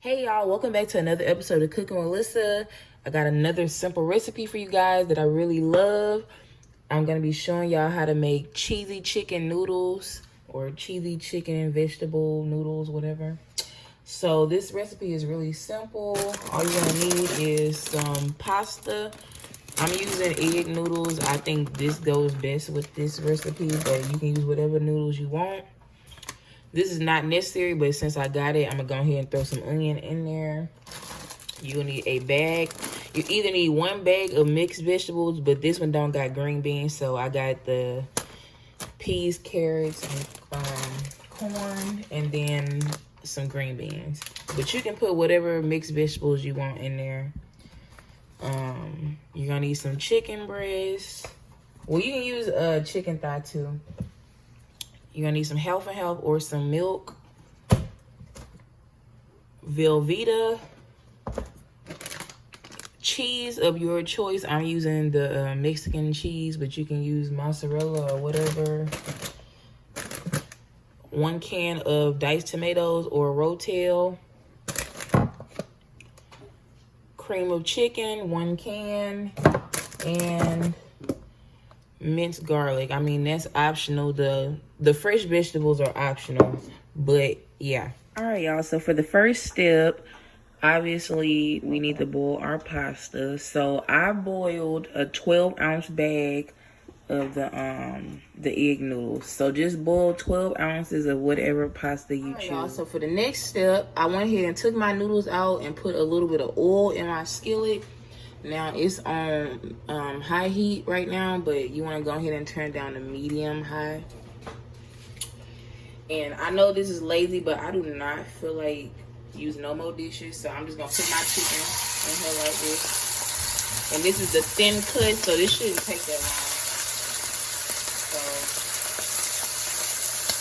Hey y'all, welcome back to another episode of Cooking with Lyssa. I got another simple recipe for you guys that I really love. I'm going to be showing y'all how to make cheesy chicken noodles or cheesy chicken and vegetable noodles, whatever. So this recipe is really simple. All you're going to need is some pasta. I'm using egg noodles. I think this goes best with this recipe, but you can use whatever noodles you want. This is not necessary, but since I got it, I'm going to go ahead and throw some onion in there. You'll need a bag. You either need one bag of mixed vegetables, but this one don't got green beans, so I got the peas, carrots, and corn, and then some green beans. But you can put whatever mixed vegetables you want in there. You're going to need some chicken breast. Well, you can use chicken thigh too. You're going to need some half and half or some milk, Velveeta, cheese of your choice. I'm using the Mexican cheese, but you can use mozzarella or whatever. 1 can of diced tomatoes or rotel. Cream of chicken, 1 can. And minced garlic. I mean, that's optional. The fresh vegetables are optional, but yeah. All right, y'all. So for the first step, obviously we need to boil our pasta. So I boiled a 12-ounce bag of the egg noodles. So just boil 12 ounces of whatever pasta you choose. Y'all, so for the next step, I went ahead and took my noodles out and put a little bit of oil in my skillet. Now it's on high heat right now, but you want to go ahead and turn down to medium high. And I know this is lazy, but I do not feel like using no more dishes, so I'm just gonna put my chicken in here like this. And this is the thin cut, so this shouldn't take that long. So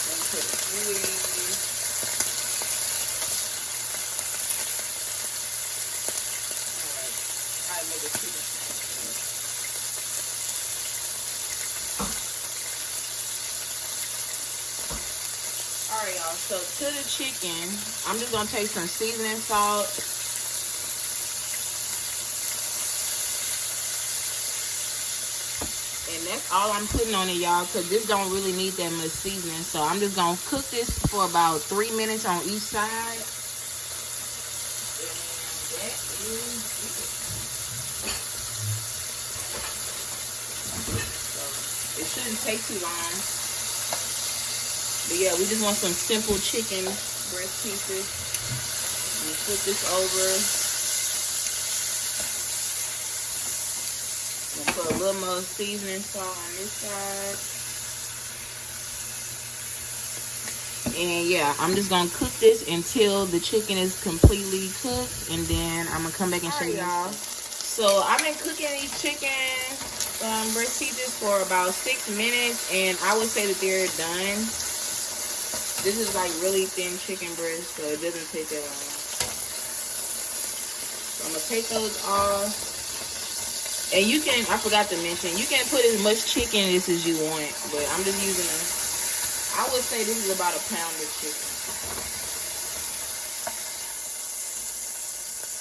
let me put it really. Alright, make a chicken. Alright, y'all, so to the chicken, I'm just gonna take some seasoning salt. And that's all I'm putting on it, y'all, because this don't really need that much seasoning. So I'm just gonna cook this for about 3 minutes on each side. And that is it. So it shouldn't take too long. But yeah, we just want some simple chicken breast pieces. I'm gonna flip this over. I'm gonna put a little more seasoning salt on this side. And yeah, I'm just gonna cook this until the chicken is completely cooked, and then I'm gonna come back and show y'all. So I've been cooking these chicken breast pieces for about 6 minutes, and I would say that they're done. This is like really thin chicken breast, so it doesn't take that long. So I'm gonna take those off. And you can, I forgot to mention, you can put as much chicken as you want, but I'm just using I would say this is about a pound of chicken.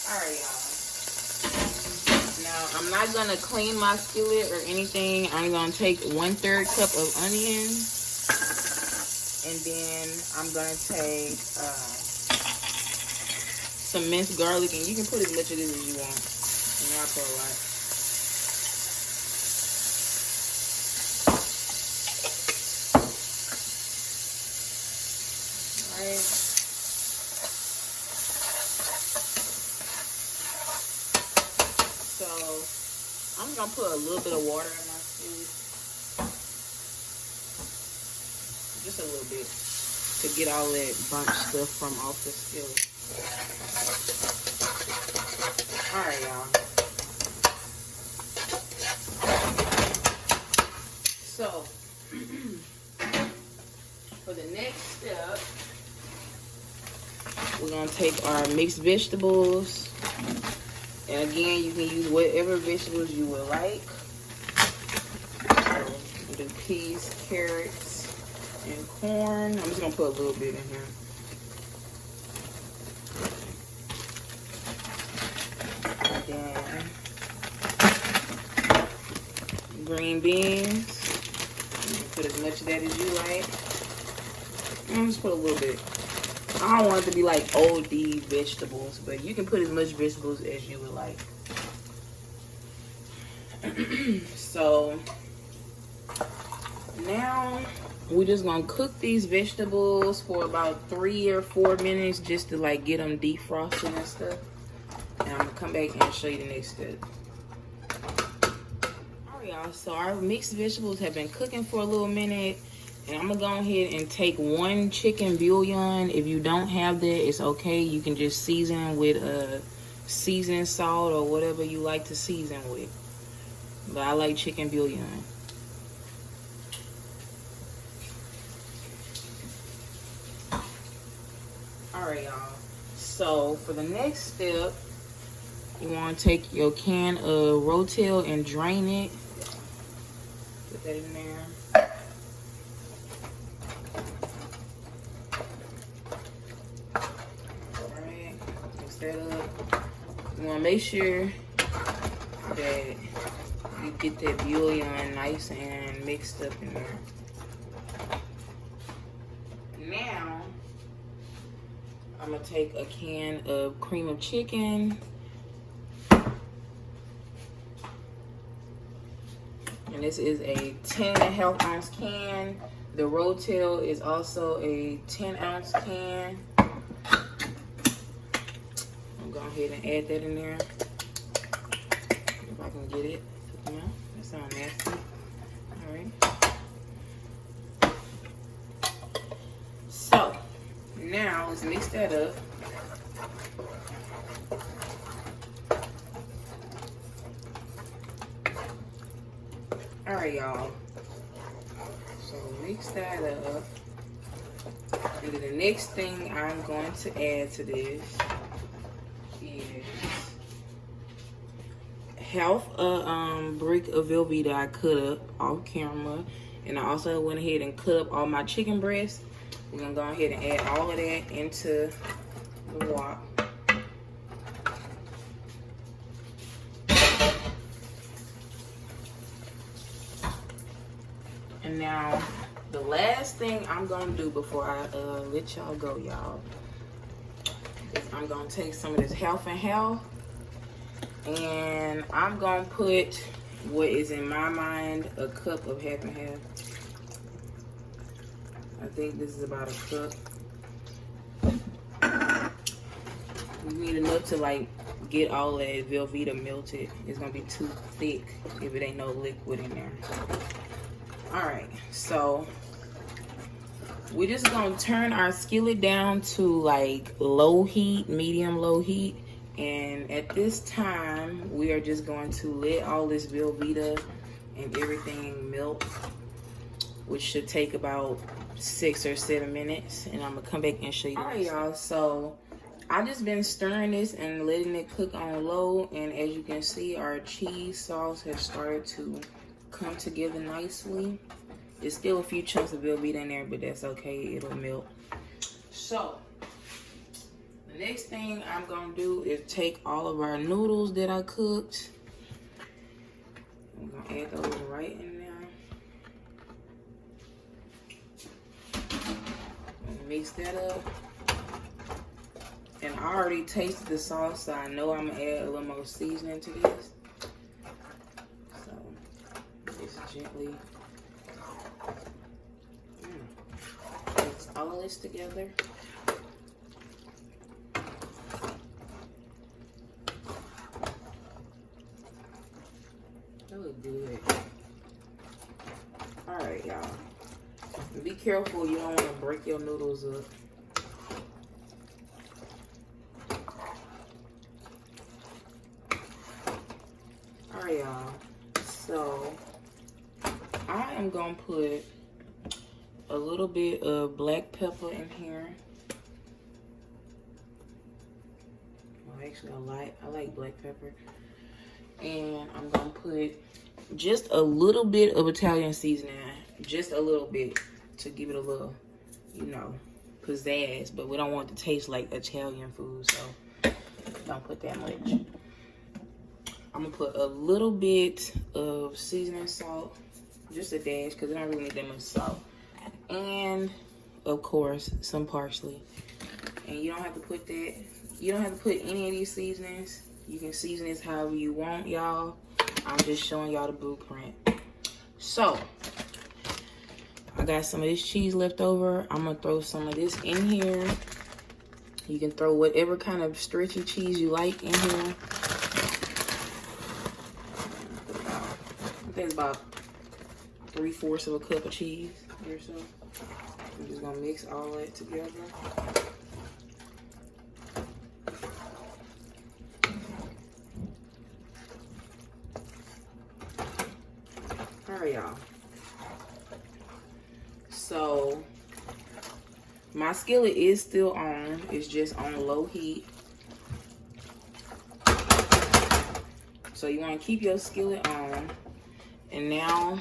Alright, y'all. Now, I'm not gonna clean my skillet or anything. I'm gonna take 1/3 cup of onions. And then I'm gonna take some minced garlic, and you can put as much of this as you want. You know, I put a lot. Alright. So I'm gonna put a little bit of water in my skillet. Just a little bit to get all that burnt stuff from off the skillet. Alright, y'all. So, for the next step, we're going to take our mixed vegetables. And again, you can use whatever vegetables you would like. So, do peas, carrots, and corn. I'm just gonna put a little bit in here. green beans. You can put as much of that as you like. Just put a little bit. I don't want it to be like OD vegetables, but you can put as much vegetables as you would like. So now we're just gonna cook these vegetables for about 3 or 4 minutes just to like get them defrosted and stuff. And I'm gonna come back and show you the next step. Alright y'all, so our mixed vegetables have been cooking for a little minute. And I'm gonna go ahead and take 1 chicken bouillon. If you don't have that, it's okay. You can just season with seasoning salt or whatever you like to season with. But I like chicken bouillon. Alright y'all, so for the next step, you want to take your can of Rotel and drain it. Put that in there. Alright, mix that up. You want to make sure that you get that bouillon nice and mixed up in there. Now, I'm gonna take a can of cream of chicken. And this is a 10.5 ounce can. The Rotel is also a 10-ounce can. I'll go ahead and add that in there. If I can get it. That sounds nasty. Alright. So, now let's mix that up. Alright, y'all. So mix that up. And then the next thing I'm going to add to this is half a brick of Velveeta I cut up off camera. And I also went ahead and cut up all my chicken breasts. We're gonna go ahead and add all of that into the wok. And now, the last thing I'm gonna do before I let y'all go, y'all, is I'm gonna take some of this half and half, and I'm gonna put what is in my mind a cup of half and half. I think this is about a cup. We need enough to like get all that Velveeta melted. It's gonna be too thick if it ain't no liquid in there. Alright, so we're just gonna turn our skillet down to like low heat, medium low heat. And at this time, we are just going to let all this Velveeta and everything melt, which should take about 6 or 7 minutes. And I'm gonna come back and show you. Alright y'all, so I just been stirring this and letting it cook on low. And as you can see, our cheese sauce has started to come together nicely. There's still a few chunks of Velveeta in there, but that's okay, it'll melt. So the next thing I'm gonna do is take all of our noodles that I cooked. I'm gonna add those right in there. Mix that up. And I already tasted the sauce, so I know I'm gonna add a little more seasoning to this. Just gently mix all this together. That looks good. Alright, y'all. Be careful, you don't want to break your noodles up. Alright, y'all. So I am gonna put a little bit of black pepper in here. Well, actually, I like black pepper. And I'm gonna put just a little bit of Italian seasoning, just a little bit, to give it a little, you know, pizzazz. But we don't want it to taste like Italian food, so don't put that much. I'm gonna put a little bit of seasoning salt, just a dash, because I don't really need that much salt. And of course, some parsley. And you don't have to put that, you don't have to put any of these seasonings. You can season this however you want, y'all. I'm just showing y'all the blueprint. So, I got some of this cheese left over. I'm gonna throw some of this in here. You can throw whatever kind of stretchy cheese you like in here. I think it's about 3/4 of a cup of cheese or so. I'm just gonna mix all that together. All right, y'all. So my skillet is still on. It's just on low heat. So you want to keep your skillet on. And now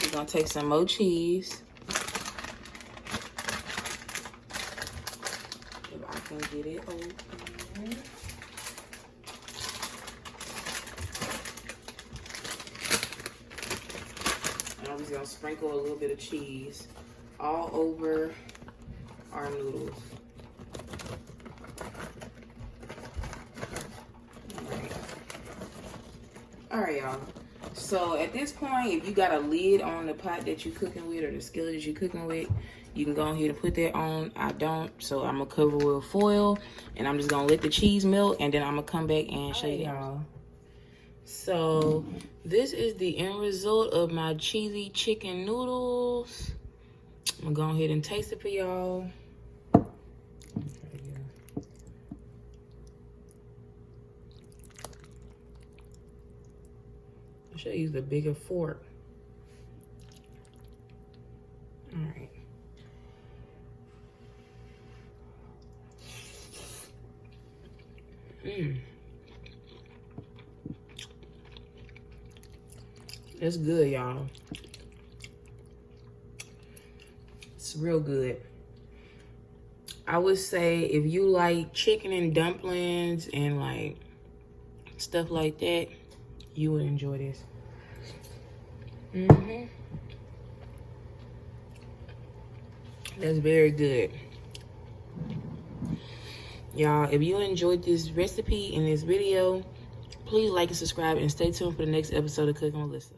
we're going to take some more cheese. If I can get it open. And I'm just going to sprinkle a little bit of cheese all over our noodles. All right, y'all. So at this point, if you got a lid on the pot that you're cooking with or the skillet that you're cooking with, you can go ahead and put that on. I don't, so I'm gonna cover with foil, and I'm just gonna let the cheese melt, and then I'm gonna come back and show y'all. So this is the end result of my cheesy chicken noodles. I'm gonna go ahead and taste it for y'all. I should use the bigger fork. All right. That's good, y'all. It's real good. I would say if you like chicken and dumplings and like stuff like that, you would enjoy this. That's very good. Y'all, if you enjoyed this recipe and this video, please like and subscribe and stay tuned for the next episode of Cooking with Lyssa.